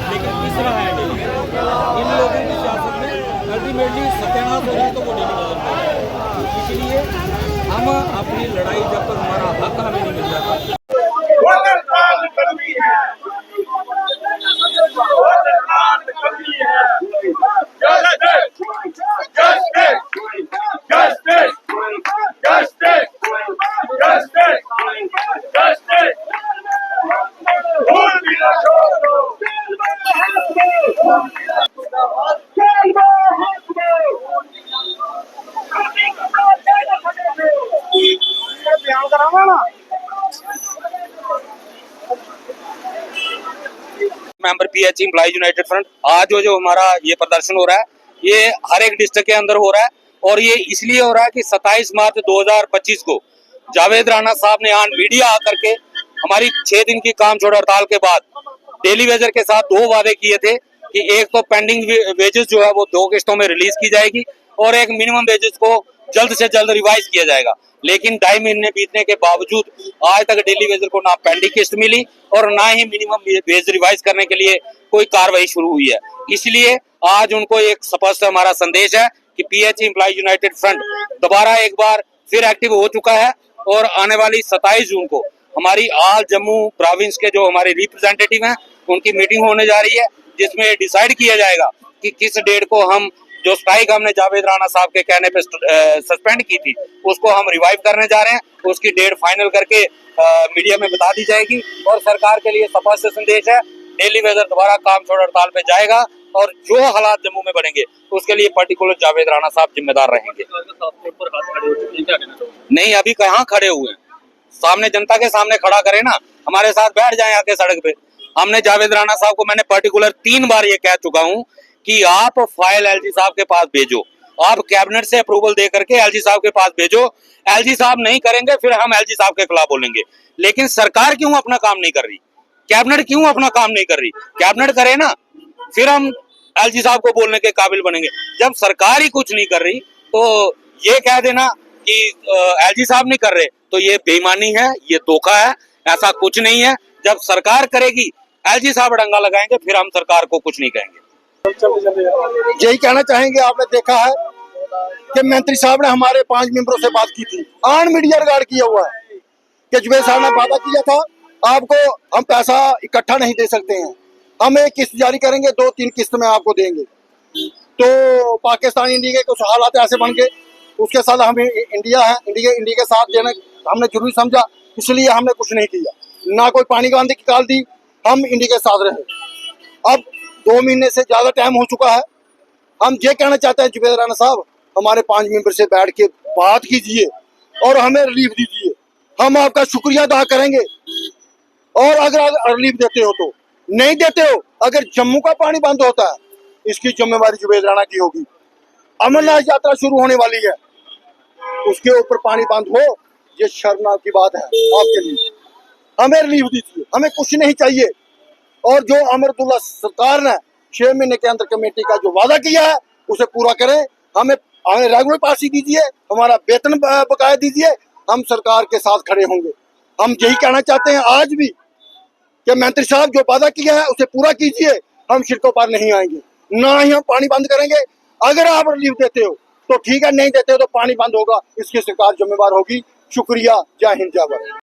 लेकिन तीसरा है डेली। इन लोगों की सियासत में अल्टीमेटली सत्यानाश हो जाए तो वो डेली बदल पाएगा। इसलिए हम अपनी लड़ाई जब तक हमारा हक हमें नहीं मिल जाता member pH employees United front आज जो हमारा ये प्रदर्शन हो रहा है, ये हर एक डिस्ट्रिक्ट के अंदर हो रहा है। और ये इसलिए हो रहा है कि 27 मार्च 2025 को जावेद राणा साहब ने आज मीडिया आकर के हमारी 6 दिन की काम छोड़ हड़ताल के बाद डेली वेजर के साथ 2 वादे किए थे कि एक तो पेंडिंग वेजेस जो है वो 2 किस्तों में रिलीज की जाएगी और एक मिनिमम वेजेस को जल्द से जल्द रिवाइज किया जाएगा। लेकिन 2.5 महीने बीतने के बावजूद आज तक डेली वेजर को ना पेंडिंग किस्त मिली और ना ही मिनिमम वेज रिवाइज करने के लिए कोई कार्रवाई शुरू हुई है। इसलिए आज उनको एक स्पष्ट हमारा संदेश है कि पीएच एम्प्लॉइज यूनाइटेड फ्रंट दोबारा एक बार फिर एक्टिव हो चुका है और आने वाली 27 जून को हमारी ऑल जम्मू प्रोविंस के जो हमारे रिप्रेजेंटेटिव हैं उनकी मीटिंग होने जा रही है, जिसमें डिसाइड किया जाएगा कि किस डेट को हम जो स्ट्राइक हमने जावेद राणा साहब के कहने पे सस्पेंड की थी उसको हम रिवाइव करने जा रहे हैं। उसकी डेट फाइनल करके मीडिया में बता दी जाएगी और सरकार के लिए स्पष्ट संदेश है, डेली वेजर दोबारा काम छोड़ हड़ताल पे जाएगा और जो हालात जम्मू में बनेंगे उसके लिए पर्टिकुलर जावेद राणा साहब जिम्मेदार रहेंगे। नहीं, अभी कहाँ खड़े हुए हैं, सामने जनता के सामने खड़ा करें ना, हमारे साथ बैठ जाएं आके सड़क पे। हमने जावेद राणा साहब को मैंने पर्टिकुलर 3 बार ये कह चुका हूँ कि आप फाइल एलजी साहब के पास भेजो, आप कैबिनेट से अप्रूवल दे करके एलजी साहब के पास भेजो। एलजी साहब नहीं करेंगे फिर हम एलजी साहब के खिलाफ बोलेंगे। लेकिन सरकार क्यों अपना काम नहीं कर रही, कैबिनेट क्यों अपना काम नहीं कर रही? कैबिनेट करे ना, फिर हम एलजी साहब को बोलने के काबिल बनेंगे। जब सरकार ही कुछ नहीं कर रही तो ये कह देना कि एलजी साहब नहीं कर रहे तो ये बेईमानी है, ये धोखा है। ऐसा कुछ नहीं है, जब सरकार करेगी एलजी साहब डंगा लगाएंगे, फिर हम सरकार को कुछ नहीं कहेंगे। यही कहना चाहेंगे, आपने देखा है कि मंत्री साहब ने हमारे 5 मेंबरों से बात की थी, ऑन मीडिया रिकॉर्ड किया हुआ है कि जुबेर साहब ने वादा किया था आपको हम पैसा इकट्ठा नहीं दे सकते हैं, हम एक किस्त जारी करेंगे, 2-3 किस्त में आपको देंगे। तो पाकिस्तान इंडिया के कुछ हालात ऐसे बन गए, उसके साथ हमें इंडिया है, इंडिया के साथ देना हमने जरूरी समझा, इसलिए हमने कुछ नहीं किया, ना कोई पानी का आंधी निकाल दी, हम इंडिया के साथ रहे। अब 2 महीने से ज्यादा टाइम हो चुका है, हम ये कहना चाहते हैं जुबेर राणा साहब हमारे 5 मेंबर से बैठ के बात कीजिए और हमें रिलीफ दीजिए, हम आपका शुक्रिया अदा करेंगे। और अगर रिलीफ देते हो तो, नहीं देते हो, अगर जम्मू का पानी बंद होता है इसकी जिम्मेवारी जुबेर राणा की होगी। अमरनाथ यात्रा शुरू होने वाली है, उसके ऊपर पानी बंद हो, ये शर्मनाक की बात है आपके लिए। हमें रिलीफ दीजिए, हमें कुछ नहीं चाहिए। और जो अमरदुल्ला सरकार ने 6 महीने के अंदर कमेटी का जो वादा किया है उसे पूरा करें, हमें रेगुलर पासी दीजिए, हमारा वेतन बकाया दीजिए, हम सरकार के साथ खड़े होंगे। हम यही कहना चाहते हैं आज भी कि मंत्री साहब जो वादा किया है उसे पूरा कीजिए, हम सड़कों पर नहीं आएंगे, ना ही हम पानी बंद करेंगे। अगर आप रिलीफ देते हो तो ठीक है, नहीं देते हो तो पानी बंद होगा, इसकी सरकार जिम्मेवार होगी। शुक्रिया, जय हिंद, जय भारत।